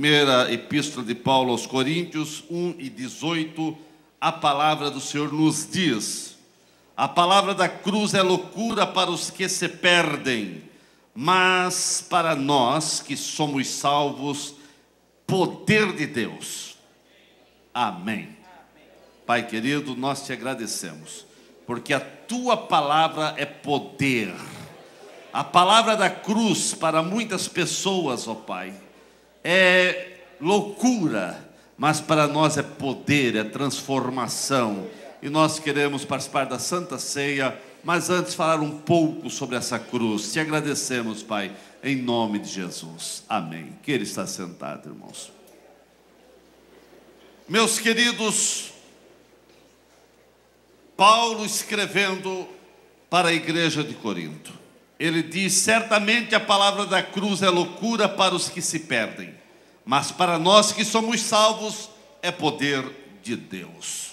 Primeira Epístola de Paulo aos Coríntios 1:18, a palavra do Senhor nos diz: a palavra da cruz é loucura para os que se perdem, mas para nós que somos salvos, poder de Deus. Amém. Pai querido, nós te agradecemos, porque a tua palavra é poder. A palavra da cruz para muitas pessoas, ó Pai, é loucura, mas para nós é poder, é transformação. E nós queremos participar da Santa Ceia, mas antes falar um pouco sobre essa cruz. Te agradecemos, Pai, em nome de Jesus. Amém. Que Ele está sentado, irmãos. Meus queridos, Paulo escrevendo para a igreja de Corinto, ele diz: certamente a palavra da cruz é loucura para os que se perdem, mas para nós que somos salvos é poder de Deus.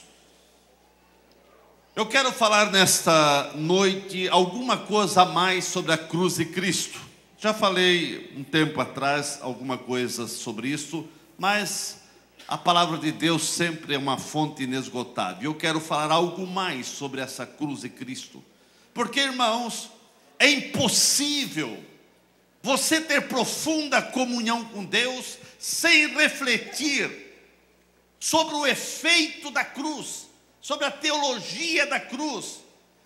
Eu quero falar nesta noite alguma coisa a mais sobre a cruz de Cristo. Já falei um tempo atrás alguma coisa sobre isso, mas a palavra de Deus sempre é uma fonte inesgotável. Eu quero falar algo mais sobre essa cruz de Cristo, porque, irmãos, é impossível você ter profunda comunhão com Deus sem refletir sobre o efeito da cruz, sobre a teologia da cruz.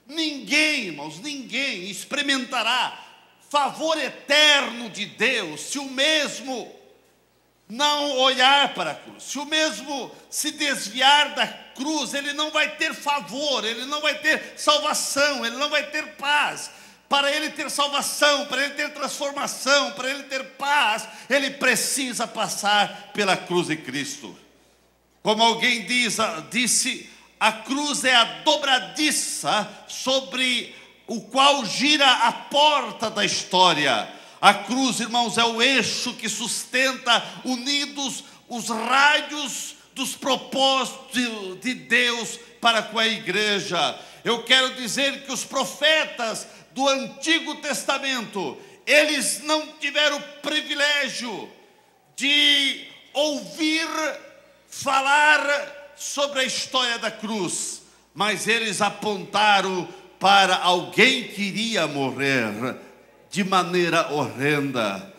Ninguém, irmãos, ninguém experimentará favor eterno de Deus se o mesmo não olhar para a cruz, se o mesmo se desviar da cruz. Ele não vai ter favor, ele não vai ter salvação, ele não vai ter paz. Para ele ter salvação, para ele ter transformação, para ele ter paz, ele precisa passar pela cruz de Cristo. Como alguém disse, a cruz é a dobradiça sobre o qual gira a porta da história. A cruz, irmãos, é o eixo que sustenta unidos os raios dos propósitos de Deus para com a igreja. Eu quero dizer que os profetas do Antigo Testamento, eles não tiveram o privilégio de ouvir falar sobre a história da cruz, mas eles apontaram para alguém que iria morrer de maneira horrenda.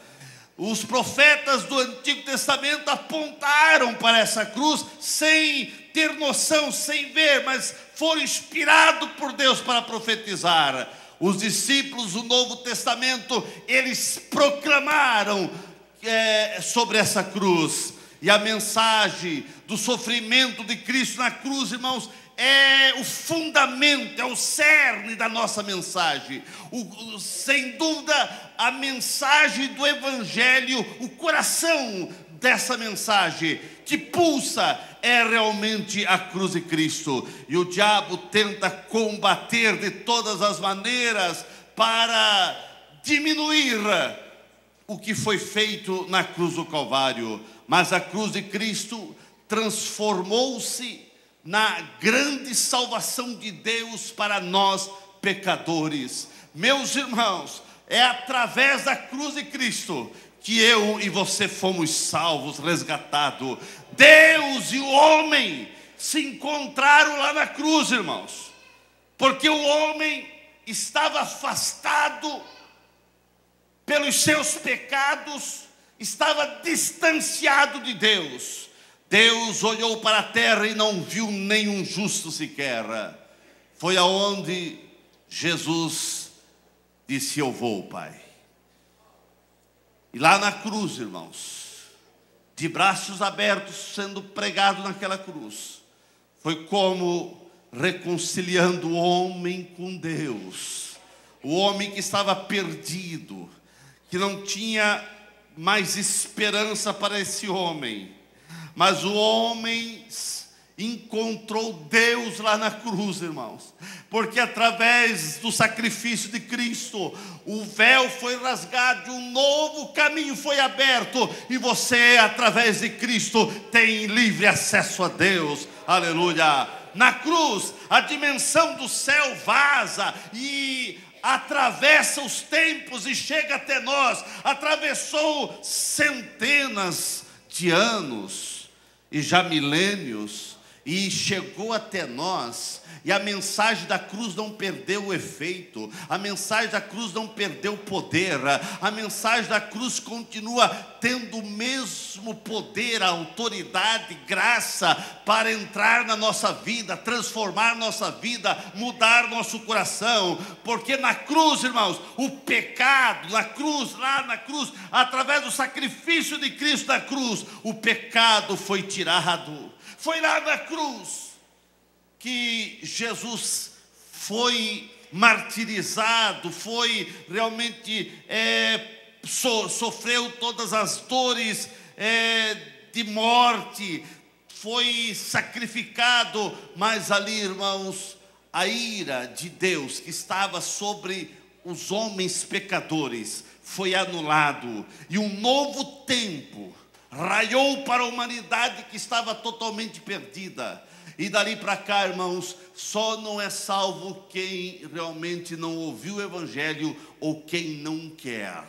Os profetas do Antigo Testamento apontaram para essa cruz sem ter noção, sem ver, mas foram inspirados por Deus para profetizar. Os discípulos do Novo Testamento, eles proclamaram sobre essa cruz. E a mensagem do sofrimento de Cristo na cruz, irmãos, é o fundamento, é o cerne da nossa mensagem. Sem dúvida, a mensagem do Evangelho, o coração dessa mensagem que pulsa é realmente a cruz de Cristo. E o diabo tenta combater de todas as maneiras para diminuir o que foi feito na cruz do Calvário. Mas a cruz de Cristo transformou-se na grande salvação de Deus para nós pecadores. Meus irmãos, é através da cruz de Cristo que eu e você fomos salvos, resgatados. Deus e o homem se encontraram lá na cruz, irmãos, porque o homem estava afastado pelos seus pecados, estava distanciado de Deus. Deus olhou para a terra e não viu nenhum justo sequer. Foi aonde Jesus disse: eu vou, Pai. E lá na cruz, irmãos, de braços abertos, sendo pregado naquela cruz, foi como reconciliando o homem com Deus. O homem que estava perdido, que não tinha mais esperança para esse homem. Mas o homem encontrou Deus lá na cruz, irmãos, porque através do sacrifício de Cristo, o véu foi rasgado, um novo caminho foi aberto, e você, através de Cristo, tem livre acesso a Deus. Aleluia! Na cruz, a dimensão do céu vaza e atravessa os tempos e chega até nós. Atravessou centenas de anos e já milênios, e chegou até nós, e a mensagem da cruz não perdeu o efeito, a mensagem da cruz não perdeu o poder, a mensagem da cruz continua tendo o mesmo poder, a autoridade, graça para entrar na nossa vida, transformar nossa vida, mudar nosso coração, porque na cruz, irmãos, o pecado, na cruz, lá na cruz, através do sacrifício de Cristo na cruz, o pecado foi tirado. Foi lá na cruz que Jesus foi martirizado, foi realmente, sofreu todas as dores de morte, foi sacrificado, mas ali, irmãos, a ira de Deus que estava sobre os homens pecadores foi anulado, e um novo tempo raiou para a humanidade que estava totalmente perdida. E dali para cá, irmãos, só não é salvo quem realmente não ouviu o Evangelho ou quem não quer,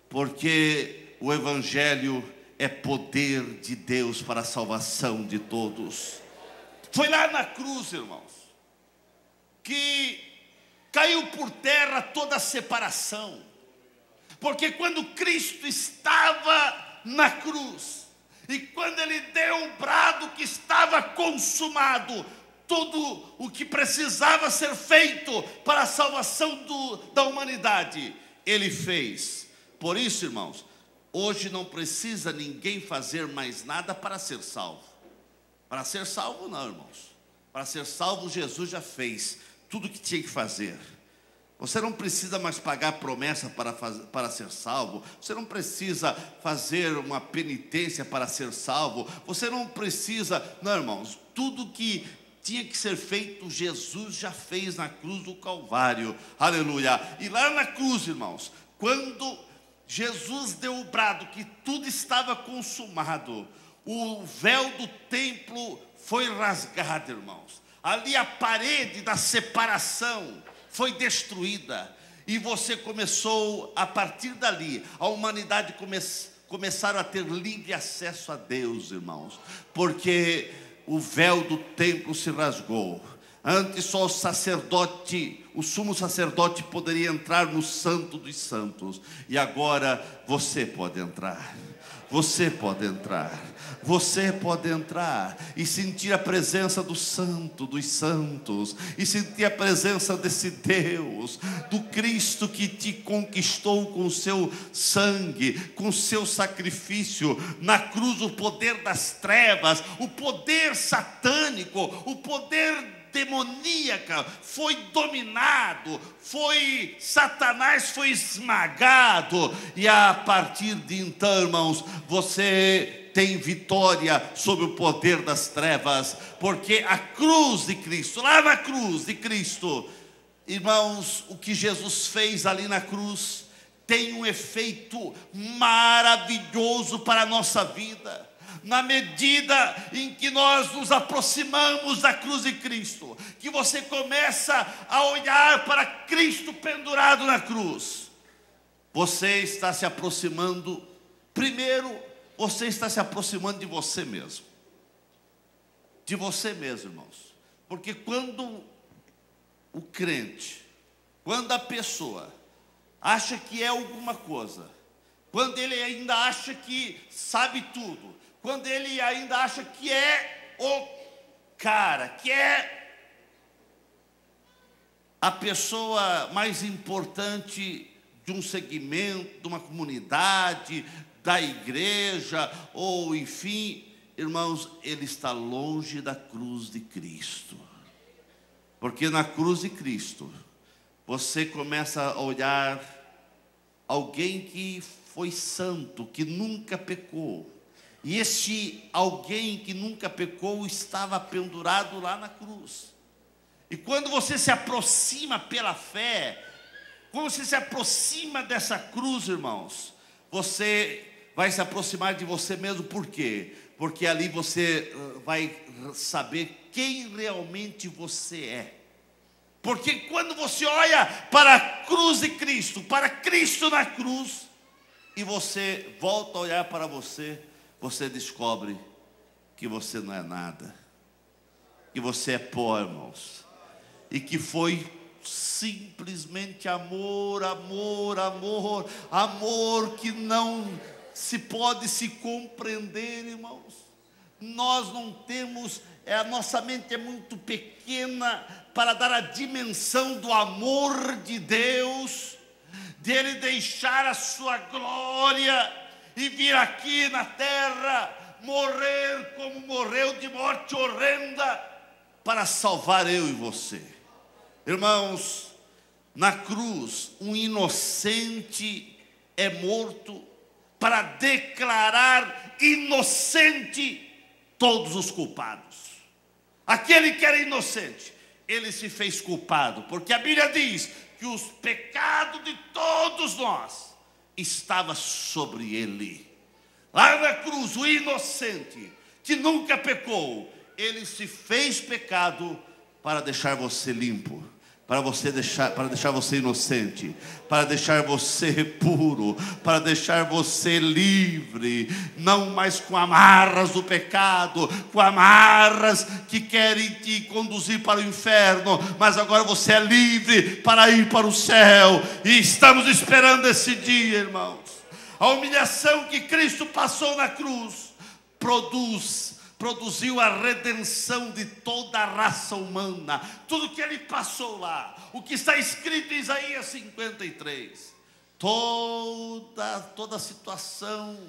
porque o Evangelho é poder de Deus para a salvação de todos. Foi lá na cruz, irmãos, que caiu por terra toda a separação, porque quando Cristo estava na cruz, e quando ele deu o brado que estava consumado, tudo o que precisava ser feito para a salvação da humanidade, ele fez. Por isso, irmãos, hoje não precisa ninguém fazer mais nada para ser salvo. Para ser salvo não, irmãos. Para ser salvo, Jesus já fez tudo o que tinha que fazer. Você não precisa mais pagar promessa para ser salvo. Você não precisa fazer uma penitência para ser salvo. Você não precisa... Não, irmãos, tudo que tinha que ser feito, Jesus já fez na cruz do Calvário. Aleluia. E lá na cruz, irmãos, quando Jesus deu o brado que tudo estava consumado, o véu do templo foi rasgado, irmãos. Ali a parede da separação foi destruída, e você começou, a partir dali, a humanidade começaram a ter livre acesso a Deus, irmãos, porque o véu do templo se rasgou. Antes só o sumo sacerdote poderia entrar no santo dos santos, e agora você pode entrar. Você pode entrar, você pode entrar e sentir a presença do Santo dos Santos, e sentir a presença desse Deus, do Cristo que te conquistou com o seu sangue, com o seu sacrifício. Na cruz, o poder das trevas, o poder satânico, o poder demoníaca foi dominado, Satanás foi esmagado, e a partir de então, irmãos, você tem vitória sobre o poder das trevas, porque a cruz de Cristo, lá na cruz de Cristo, irmãos, o que Jesus fez ali na cruz tem um efeito maravilhoso para a nossa vida. Na medida em que nós nos aproximamos da cruz de Cristo, que você começa a olhar para Cristo pendurado na cruz, você está se aproximando, primeiro, você está se aproximando de você mesmo. De você mesmo, irmãos. Porque quando o crente, quando a pessoa acha que é alguma coisa, quando ele ainda acha que sabe tudo, quando ele ainda acha que é o cara, que é a pessoa mais importante de um segmento, de uma comunidade, da igreja, ou enfim, irmãos, ele está longe da cruz de Cristo. Porque na cruz de Cristo, você começa a olhar alguém que foi santo, que nunca pecou. E este alguém que nunca pecou estava pendurado lá na cruz. E quando você se aproxima pela fé, quando você se aproxima dessa cruz, irmãos, você vai se aproximar de você mesmo. Por quê? Porque ali você vai saber quem realmente você é. Porque quando você olha para a cruz de Cristo, para Cristo na cruz, e você volta a olhar para você, você descobre que você não é nada, que você é pó, irmãos, e que foi simplesmente amor, amor, amor, amor que não se pode se compreender, irmãos. Nós não temos, a nossa mente é muito pequena para dar a dimensão do amor de Deus, dele deixar a sua glória e vir aqui na terra, morrer como morreu, de morte horrenda, para salvar eu e você. Irmãos, na cruz, um inocente é morto para declarar inocente todos os culpados. Aquele que era inocente, ele se fez culpado, porque a Bíblia diz que os pecados de todos nós estavam sobre ele. Lá na cruz, o inocente, que nunca pecou, ele se fez pecado para deixar você limpo, para deixar você inocente, para deixar você puro, para deixar você livre, não mais com amarras do pecado, com amarras que querem te conduzir para o inferno, mas agora você é livre para ir para o céu, e estamos esperando esse dia, irmãos. A humilhação que Cristo passou na cruz produziu a redenção de toda a raça humana. Tudo que ele passou lá, o que está escrito em Isaías 53, toda a situação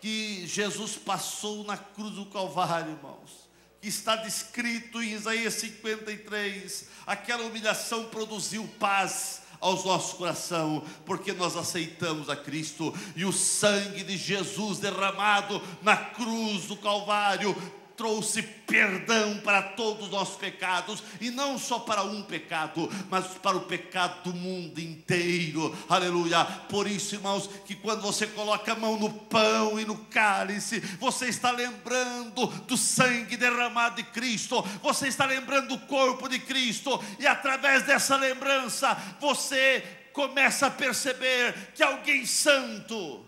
que Jesus passou na cruz do Calvário, irmãos, que está descrito em Isaías 53, aquela humilhação produziu paz aos nossos corações, porque nós aceitamos a Cristo, e o sangue de Jesus derramado na cruz do Calvário trouxe perdão para todos os nossos pecados, e não só para um pecado, mas para o pecado do mundo inteiro, aleluia. Por isso, irmãos, que quando você coloca a mão no pão e no cálice, você está lembrando do sangue derramado de Cristo, você está lembrando do corpo de Cristo, e através dessa lembrança, você começa a perceber que alguém santo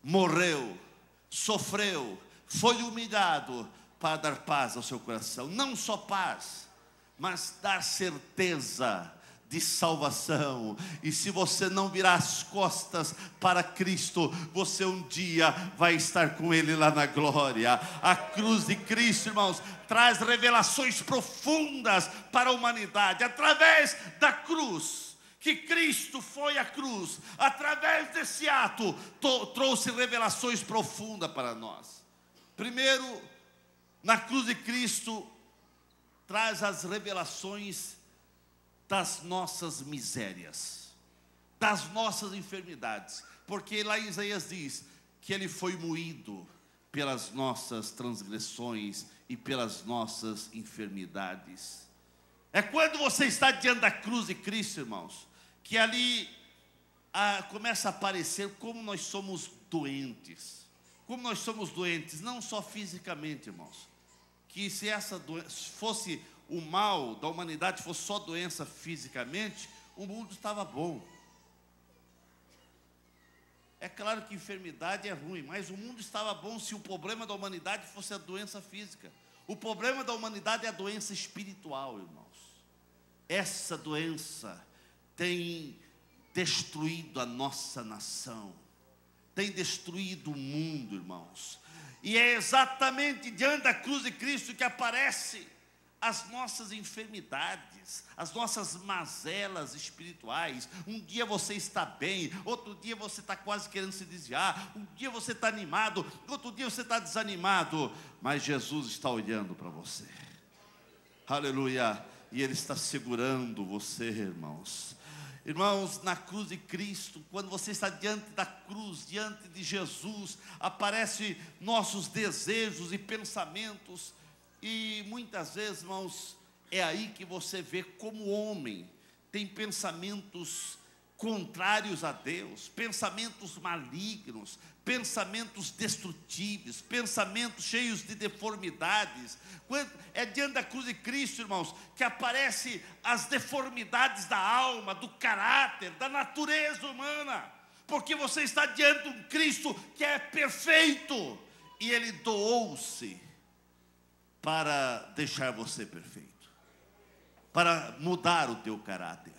morreu, sofreu, foi humilhado para dar paz ao seu coração. Não só paz, mas dar certeza de salvação. E se você não virar as costas para Cristo, você um dia vai estar com Ele lá na glória. A cruz de Cristo, irmãos, traz revelações profundas para a humanidade. Através da cruz, que Cristo foi à cruz, através desse ato, trouxe revelações profundas para nós. Primeiro, na cruz de Cristo, traz as revelações das nossas misérias, das nossas enfermidades, porque lá em Isaías diz que Ele foi moído pelas nossas transgressões e pelas nossas enfermidades. É quando você está diante da cruz de Cristo, irmãos, que ali começa a aparecer como nós somos doentes. Como nós somos doentes, não só fisicamente, irmãos. Que se essa doença fosse o mal da humanidade, fosse só doença fisicamente, o mundo estava bom. É claro que enfermidade é ruim, mas o mundo estava bom se o problema da humanidade fosse a doença física. O problema da humanidade é a doença espiritual, irmãos. Essa doença tem destruído a nossa nação, tem destruído o mundo, irmãos. E é exatamente diante da cruz de Cristo que aparecem as nossas enfermidades, as nossas mazelas espirituais. Um dia você está bem, outro dia você está quase querendo se desviar, um dia você está animado, outro dia você está desanimado, mas Jesus está olhando para você, aleluia, e Ele está segurando você, irmãos. Irmãos, na cruz de Cristo, quando você está diante da cruz, diante de Jesus, aparecem nossos desejos e pensamentos, e muitas vezes, irmãos, é aí que você vê como o homem tem pensamentos contrários a Deus, pensamentos malignos, pensamentos destrutíveis, pensamentos cheios de deformidades. É diante da cruz de Cristo, irmãos, que aparecem as deformidades da alma, do caráter, da natureza humana, porque você está diante de um Cristo que é perfeito, E Ele doou-se para deixar você perfeito, para mudar o teu caráter.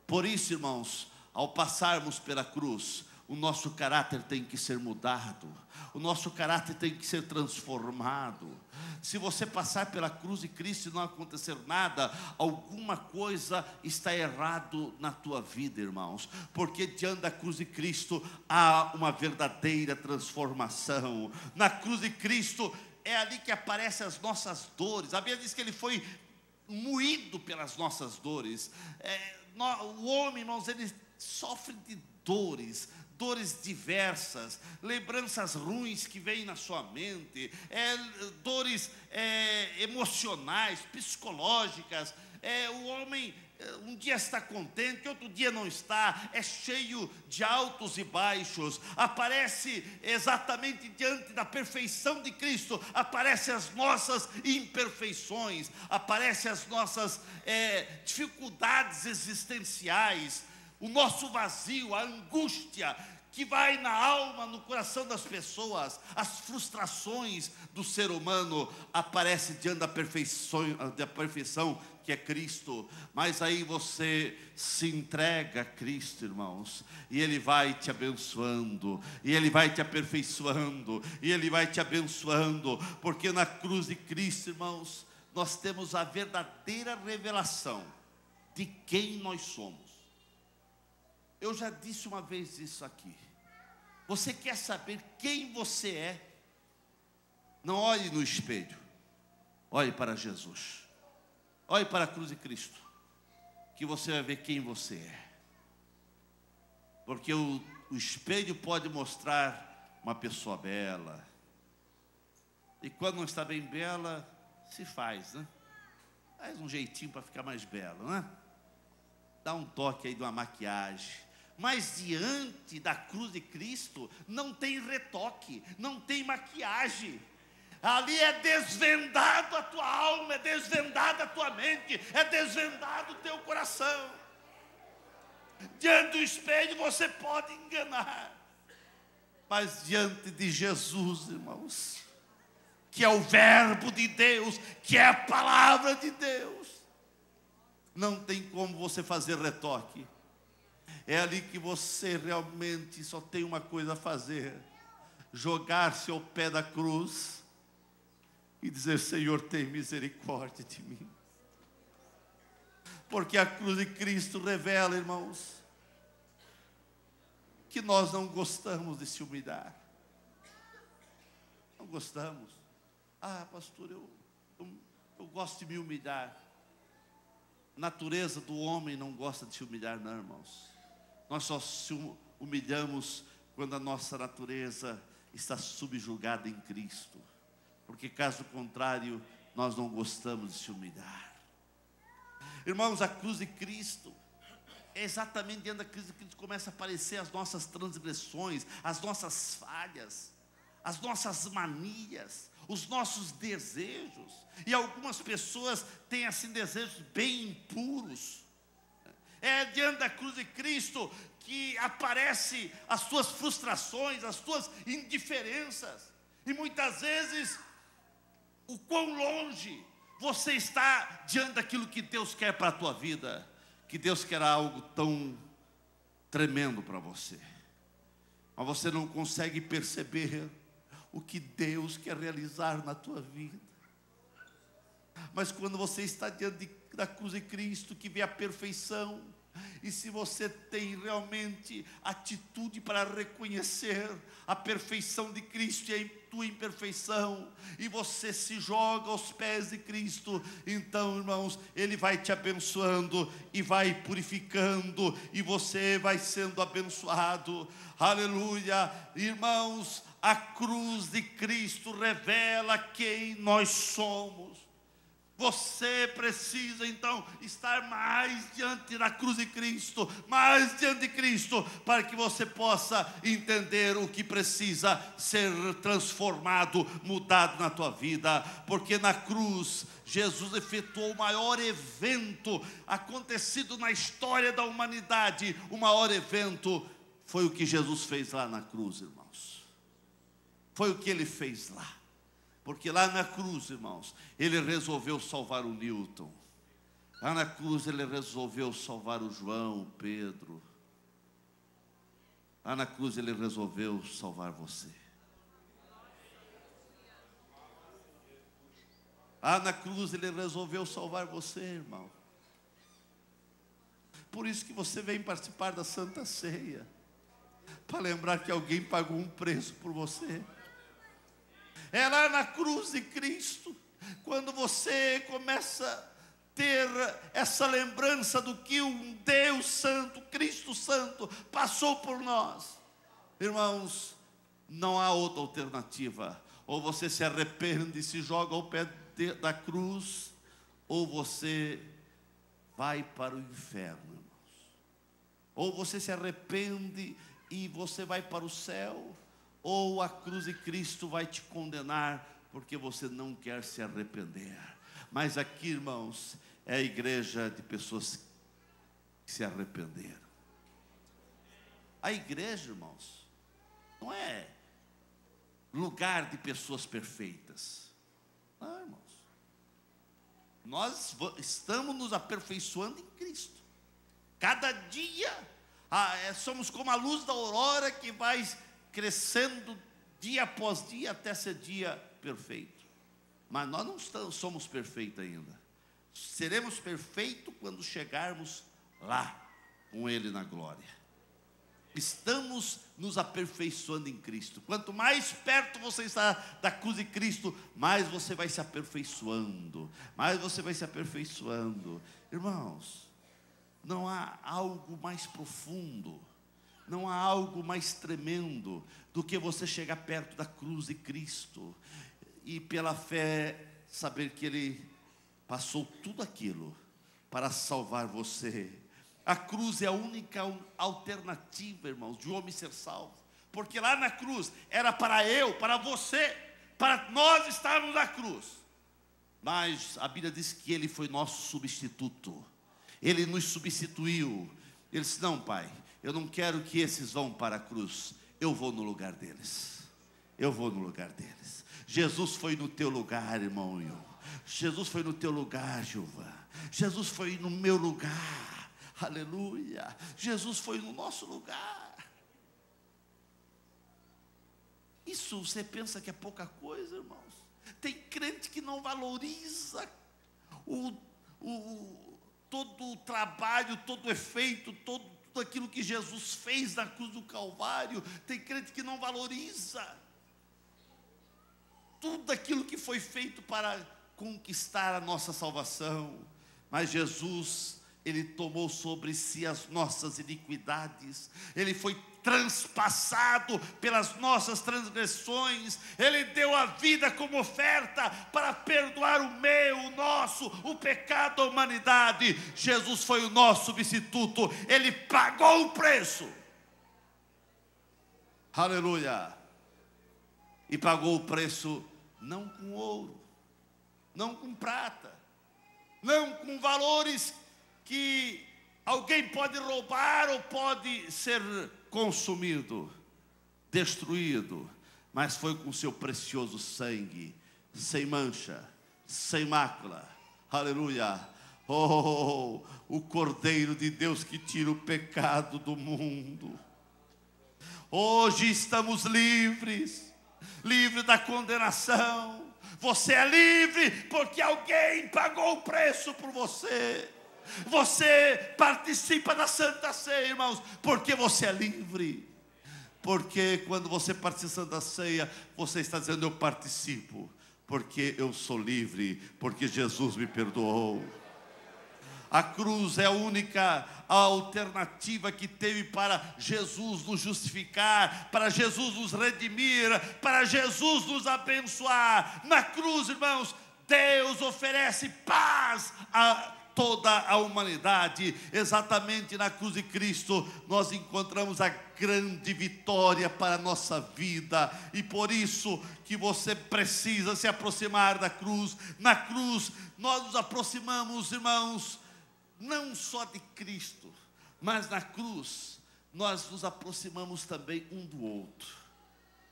Por isso, irmãos, ao passarmos pela cruz, o nosso caráter tem que ser mudado, o nosso caráter tem que ser transformado. Se você passar pela cruz de Cristo e não acontecer nada, alguma coisa está errado na tua vida, irmãos, porque diante da cruz de Cristo há uma verdadeira transformação. Na cruz de Cristo é ali que aparecem as nossas dores. A Bíblia diz que Ele foi moído pelas nossas dores. O homem, irmãos, ele sofre de dores diversas, lembranças ruins que vêm na sua mente, dores emocionais, psicológicas. O homem um dia está contente, outro dia não está, é cheio de altos e baixos. Aparece exatamente diante da perfeição de Cristo, aparecem as nossas imperfeições, aparecem as nossas dificuldades existenciais, o nosso vazio, a angústia que vai na alma, no coração das pessoas, as frustrações do ser humano, aparece diante da perfeição que é Cristo. Mas aí você se entrega a Cristo, irmãos, e Ele vai te abençoando, e Ele vai te aperfeiçoando, e Ele vai te abençoando, porque na cruz de Cristo, irmãos, nós temos a verdadeira revelação de quem nós somos. Eu já disse uma vez isso aqui. Você quer saber quem você é? Não olhe no espelho, olhe para Jesus, olhe para a cruz de Cristo, que você vai ver quem você é. Porque o espelho pode mostrar uma pessoa bela, e quando não está bem bela, se faz, né? Faz um jeitinho para ficar mais belo, né? Dá um toque aí de uma maquiagem. Mas diante da cruz de Cristo não tem retoque, não tem maquiagem. Ali é desvendado a tua alma, é desvendada a tua mente, é desvendado o teu coração. Diante do espelho você pode enganar, mas diante de Jesus, irmãos, que é o verbo de Deus, que é a palavra de Deus, não tem como você fazer retoque. É ali que você realmente só tem uma coisa a fazer: jogar-se ao pé da cruz e dizer: Senhor, tem misericórdia de mim. Porque a cruz de Cristo revela, irmãos, que nós não gostamos de se humilhar. Não gostamos. Ah, pastor, eu gosto de me humilhar. A natureza do homem não gosta de se humilhar, não, irmãos. Nós só se humilhamos quando a nossa natureza está subjugada em Cristo. Porque caso contrário, nós não gostamos de se humilhar. Irmãos, a cruz de Cristo, é exatamente diante da cruz de Cristo que começa a aparecer as nossas transgressões, as nossas falhas, as nossas manias, os nossos desejos. E algumas pessoas têm assim desejos bem impuros. É diante da cruz de Cristo que aparecem as tuas frustrações, as tuas indiferenças. E muitas vezes, o quão longe você está diante daquilo que Deus quer para a tua vida. Que Deus quer algo tão tremendo para você, mas você não consegue perceber o que Deus quer realizar na tua vida. Mas quando você está diante da cruz de Cristo, que vê a perfeição, e se você tem realmente atitude para reconhecer a perfeição de Cristo e a tua imperfeição, e você se joga aos pés de Cristo, então, irmãos, Ele vai te abençoando e vai purificando, e você vai sendo abençoado. Aleluia. Irmãos, a cruz de Cristo revela quem nós somos. Você precisa então estar mais diante da cruz de Cristo, mais diante de Cristo, para que você possa entender o que precisa ser transformado, mudado na tua vida. Porque na cruz, Jesus efetuou o maior evento acontecido na história da humanidade. O maior evento foi o que Jesus fez lá na cruz, irmãos. Foi o que ele fez lá. Porque lá na cruz, irmãos, ele resolveu salvar o Newton. Lá na cruz ele resolveu salvar o João, o Pedro. Lá na cruz ele resolveu salvar você. Lá na cruz ele resolveu salvar você, irmão. Por isso que você vem participar da Santa Ceia, para lembrar que alguém pagou um preço por você. É lá na cruz de Cristo, quando você começa a ter essa lembrança do que um Deus Santo, Cristo Santo, passou por nós. Irmãos, não há outra alternativa. Ou você se arrepende e se joga ao pé da cruz, ou você vai para o inferno, irmãos. Ou você se arrepende e você vai para o céu, ou a cruz de Cristo vai te condenar, porque você não quer se arrepender. Mas aqui, irmãos, é a igreja de pessoas que se arrependeram. A igreja, irmãos, não é lugar de pessoas perfeitas. Não, irmãos. Nós estamos nos aperfeiçoando em Cristo. Cada dia, somos como a luz da aurora que vai crescendo dia após dia até ser dia perfeito. Mas nós não somos perfeitos ainda. Seremos perfeitos quando chegarmos lá com Ele na glória. Estamos nos aperfeiçoando em Cristo. Quanto mais perto você está da cruz de Cristo, mais você vai se aperfeiçoando. Mais você vai se aperfeiçoando. Irmãos, não há algo mais profundo, não há algo mais tremendo do que você chegar perto da cruz de Cristo e pela fé saber que Ele passou tudo aquilo para salvar você. A cruz é a única alternativa, irmãos, de um homem ser salvo. Porque lá na cruz era para eu, para você, para nós estarmos na cruz. Mas a Bíblia diz que Ele foi nosso substituto. Ele nos substituiu. Ele disse: não, Pai, eu não quero que esses vão para a cruz. Eu vou no lugar deles. Eu vou no lugar deles. Jesus foi no teu lugar, irmão. Jesus foi no teu lugar, Gilvan. Jesus foi no meu lugar. Aleluia. Jesus foi no nosso lugar. Isso você pensa que é pouca coisa, irmãos? Tem crente que não valoriza todo o trabalho, todo o efeito, tudo aquilo que Jesus fez na cruz do Calvário. Tem crente que não valoriza tudo aquilo que foi feito para conquistar a nossa salvação. Mas Jesus, Ele tomou sobre si as nossas iniquidades. Ele foi transpassado pelas nossas transgressões. Ele deu a vida como oferta para perdoar o nosso, o pecado da humanidade. Jesus foi o nosso substituto. Ele pagou o preço. Aleluia. E pagou o preço não com ouro, não com prata, não com valores que alguém pode roubar ou pode ser consumido, destruído, mas foi com seu precioso sangue, sem mancha, sem mácula. Aleluia. Oh, o Cordeiro de Deus que tira o pecado do mundo. Hoje estamos livres da condenação. Você é livre porque alguém pagou o preço por você. Você participa da Santa Ceia, irmãos, porque você é livre. Porque quando você participa da ceia, você está dizendo: eu participo, porque eu sou livre, porque Jesus me perdoou. A cruz é a única alternativa que teve para Jesus nos justificar, para Jesus nos redimir, para Jesus nos abençoar. Na cruz, irmãos, Deus oferece paz a toda a humanidade. Exatamente na cruz de Cristo nós encontramos a grande vitória para a nossa vida. E por isso que você precisa se aproximar da cruz. Na cruz nós nos aproximamos, irmãos, não só de Cristo, mas na cruz nós nos aproximamos também um do outro.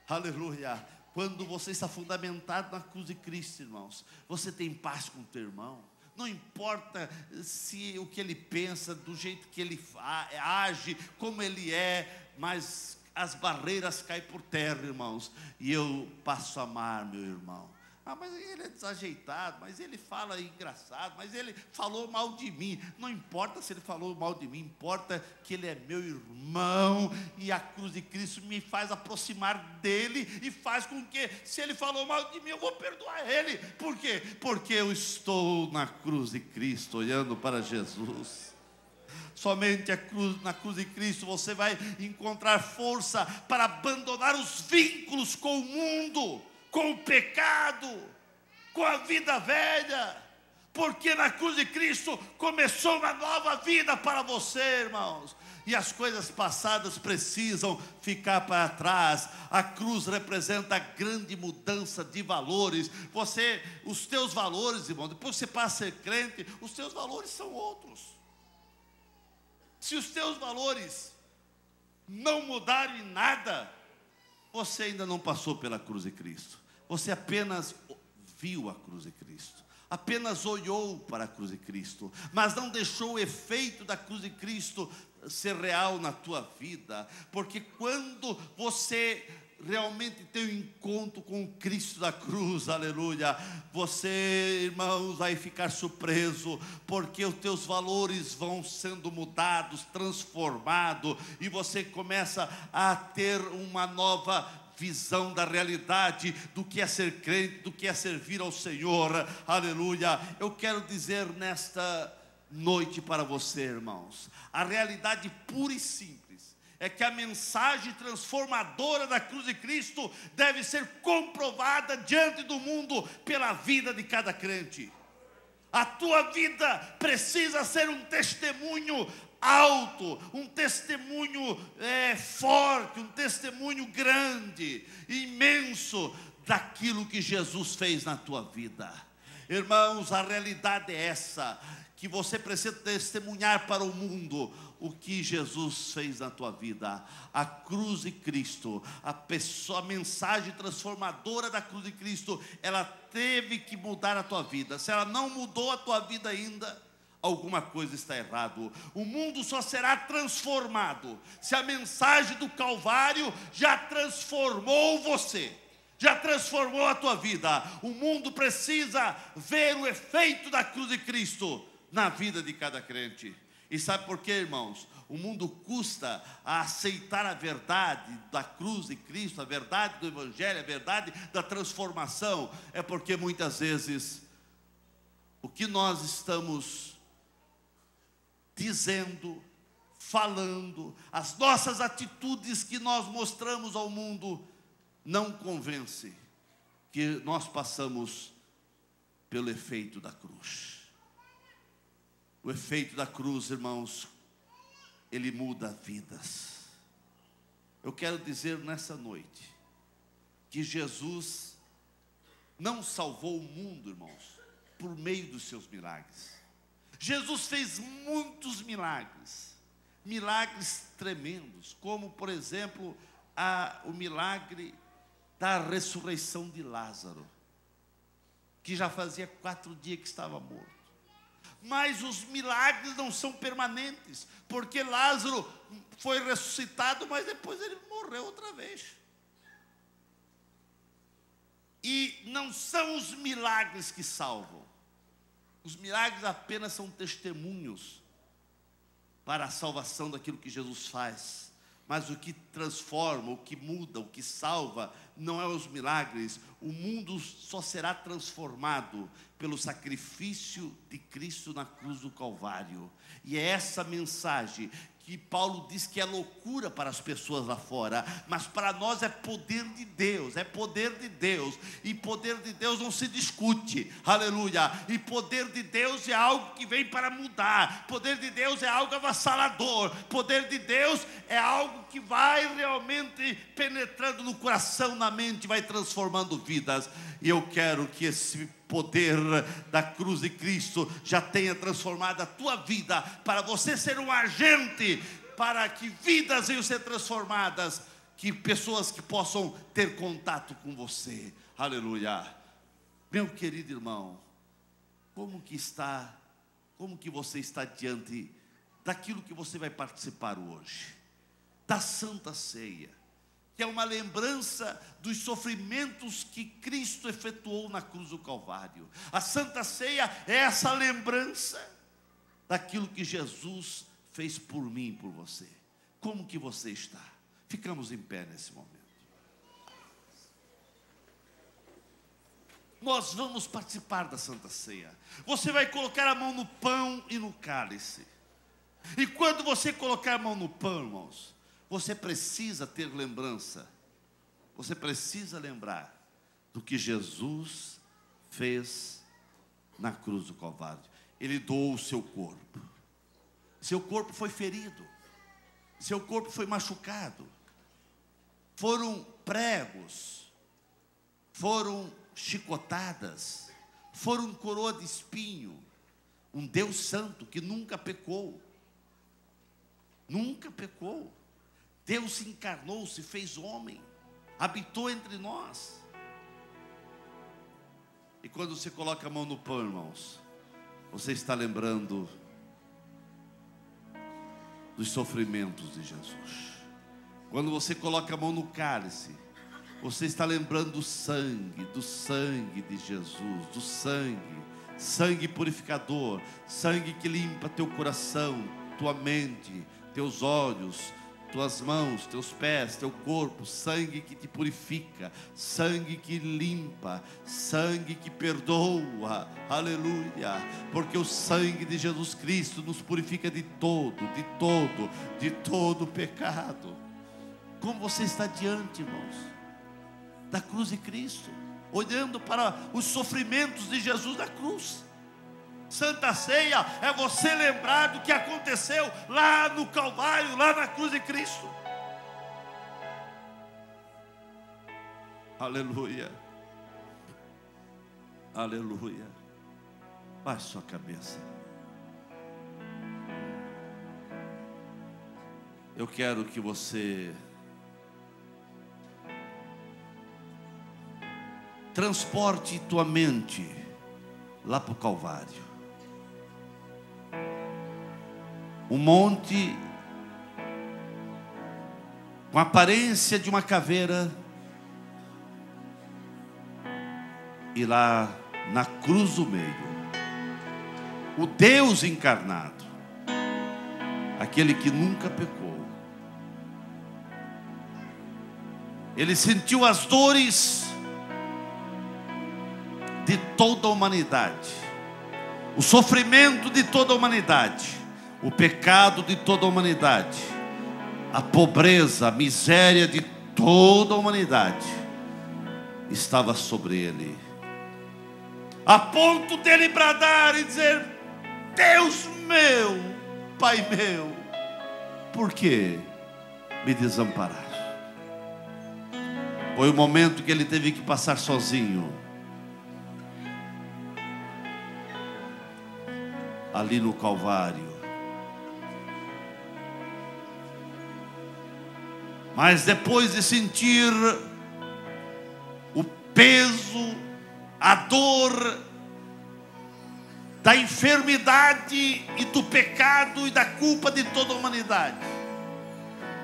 Aleluia. Quando você está fundamentado na cruz de Cristo, irmãos, você tem paz com o teu irmão. Não importa se o que ele pensa, do jeito que ele age, como ele é, mas as barreiras caem por terra, irmãos, e eu passo a amar meu irmão. Mas ele é desajeitado, mas ele fala engraçado, mas ele falou mal de mim. Não importa se ele falou mal de mim, importa que ele é meu irmão, e a cruz de Cristo me faz aproximar dele, e faz com que, se ele falou mal de mim, eu vou perdoar ele. Por quê? Porque eu estou na cruz de Cristo, olhando para Jesus. Somente na cruz de Cristo você vai encontrar força para abandonar os vínculos com o mundo, com o pecado, com a vida velha, porque na cruz de Cristo começou uma nova vida para você, irmãos, e as coisas passadas precisam ficar para trás. A cruz representa a grande mudança de valores. Os teus valores, irmão, depois que você passa a ser crente, os teus valores são outros. Se os teus valores não mudaram em nada, você ainda não passou pela cruz de Cristo. Você apenas viu a cruz de Cristo, apenas olhou para a cruz de Cristo, mas não deixou o efeito da cruz de Cristo ser real na tua vida. Porque quando você realmente tem um encontro com o Cristo da cruz, aleluia, você, irmãos, vai ficar surpreso, porque os teus valores vão sendo mudados, transformados, e você começa a ter uma nova visão da realidade, do que é ser crente, do que é servir ao Senhor, aleluia. Eu quero dizer nesta noite para você, irmãos, a realidade pura e simples é que a mensagem transformadora da cruz de Cristo deve ser comprovada diante do mundo pela vida de cada crente. A tua vida precisa ser um testemunho alto, um testemunho forte, um testemunho grande, imenso, daquilo que Jesus fez na tua vida. Irmãos, a realidade é essa, que você precisa testemunhar para o mundo o que Jesus fez na tua vida. A cruz de Cristo, a mensagem transformadora da cruz de Cristo, ela teve que mudar a tua vida. Se ela não mudou a tua vida ainda, alguma coisa está errado. O mundo só será transformado se a mensagem do Calvário já transformou você, já transformou a tua vida. O mundo precisa ver o efeito da cruz de Cristo na vida de cada crente. E sabe por quê, irmãos? O mundo custa a aceitar a verdade da cruz de Cristo, a verdade do Evangelho, a verdade da transformação. É porque muitas vezes o que nós estamos dizendo, falando, as nossas atitudes que nós mostramos ao mundo, não convence que nós passamos pelo efeito da cruz. O efeito da cruz, irmãos, ele muda vidas. Eu quero dizer nessa noite que Jesus não salvou o mundo, irmãos, por meio dos seus milagres. Jesus fez muitos milagres, milagres tremendos, como por exemplo o milagre da ressurreição de Lázaro, que já fazia 4 dias que estava morto. Mas os milagres não são permanentes, porque Lázaro foi ressuscitado, mas depois ele morreu outra vez. E não são os milagres que salvam. Os milagres apenas são testemunhos para a salvação daquilo que Jesus faz. Mas o que transforma, o que muda, o que salva, não é os milagres. O mundo só será transformado pelo sacrifício de Cristo na cruz do Calvário. E é essa mensagem que Paulo diz que é loucura para as pessoas lá fora, mas para nós é poder de Deus, é poder de Deus, e poder de Deus não se discute, aleluia, e poder de Deus é algo que vem para mudar, poder de Deus é algo avassalador, poder de Deus é algo que vai realmente penetrando no coração, na mente, vai transformando vidas. E eu quero que esse poder da cruz de Cristo já tenha transformado a tua vida, para você ser um agente, para que vidas venham ser transformadas, que pessoas que possam ter contato com você. Aleluia. Meu querido irmão, como que você está diante daquilo que você vai participar hoje, da Santa Ceia, que é uma lembrança dos sofrimentos que Cristo efetuou na cruz do Calvário. A Santa Ceia é essa lembrança daquilo que Jesus fez por mim e por você. Como que você está? Ficamos em pé nesse momento. Nós vamos participar da Santa Ceia. Você vai colocar a mão no pão e no cálice. E quando você colocar a mão no pão, irmãos, você precisa ter lembrança. Você precisa lembrar do que Jesus fez na cruz do Calvário. Ele doou o seu corpo. Seu corpo foi ferido. Seu corpo foi machucado. Foram pregos. Foram chicotadas. Foram coroa de espinho. Um Deus santo que nunca pecou. Nunca pecou. Deus se encarnou, se fez homem, habitou entre nós. E quando você coloca a mão no pão, irmãos, você está lembrando dos sofrimentos de Jesus. Quando você coloca a mão no cálice, você está lembrando do sangue de Jesus, do sangue purificador, sangue que limpa teu coração, tua mente, teus olhos, tuas mãos, teus pés, teu corpo, sangue que te purifica, sangue que limpa, sangue que perdoa, aleluia, porque o sangue de Jesus Cristo nos purifica de todo pecado. Como você está diante, irmãos, da cruz de Cristo, olhando para os sofrimentos de Jesus na cruz. Santa Ceia é você lembrar do que aconteceu lá no Calvário, lá na cruz de Cristo. Aleluia. Aleluia. Baixe sua cabeça. Eu quero que você transporte tua mente lá para o Calvário. Um monte com a aparência de uma caveira, e lá na cruz do meio, o Deus encarnado, aquele que nunca pecou. Ele sentiu as dores de toda a humanidade, o sofrimento de toda a humanidade, o pecado de toda a humanidade, a pobreza, a miséria de toda a humanidade estava sobre ele, a ponto dele bradar e dizer: Deus meu, Pai meu, por que me desampararam? Foi o momento que ele teve que passar sozinho, ali no Calvário. Mas depois de sentir o peso, a dor da enfermidade e do pecado e da culpa de toda a humanidade,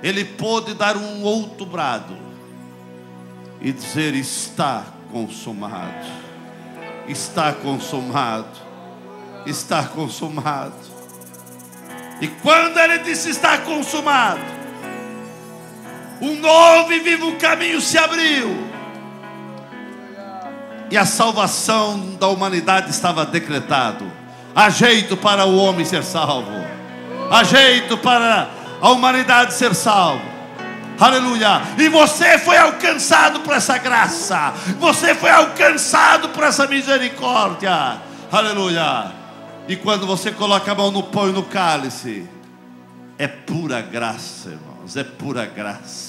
ele pôde dar um outro brado e dizer: está consumado, está consumado, está consumado. E quando ele disse está consumado, um novo e vivo caminho se abriu, e a salvação da humanidade estava decretado. Há jeito para o homem ser salvo, há jeito para a humanidade ser salva. Aleluia. E você foi alcançado por essa graça, você foi alcançado por essa misericórdia. Aleluia. E quando você coloca a mão no pão e no cálice, é pura graça, irmãos, é pura graça.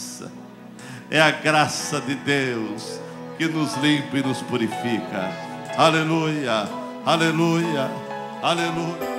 É a graça de Deus que nos limpa e nos purifica. Aleluia, aleluia, aleluia.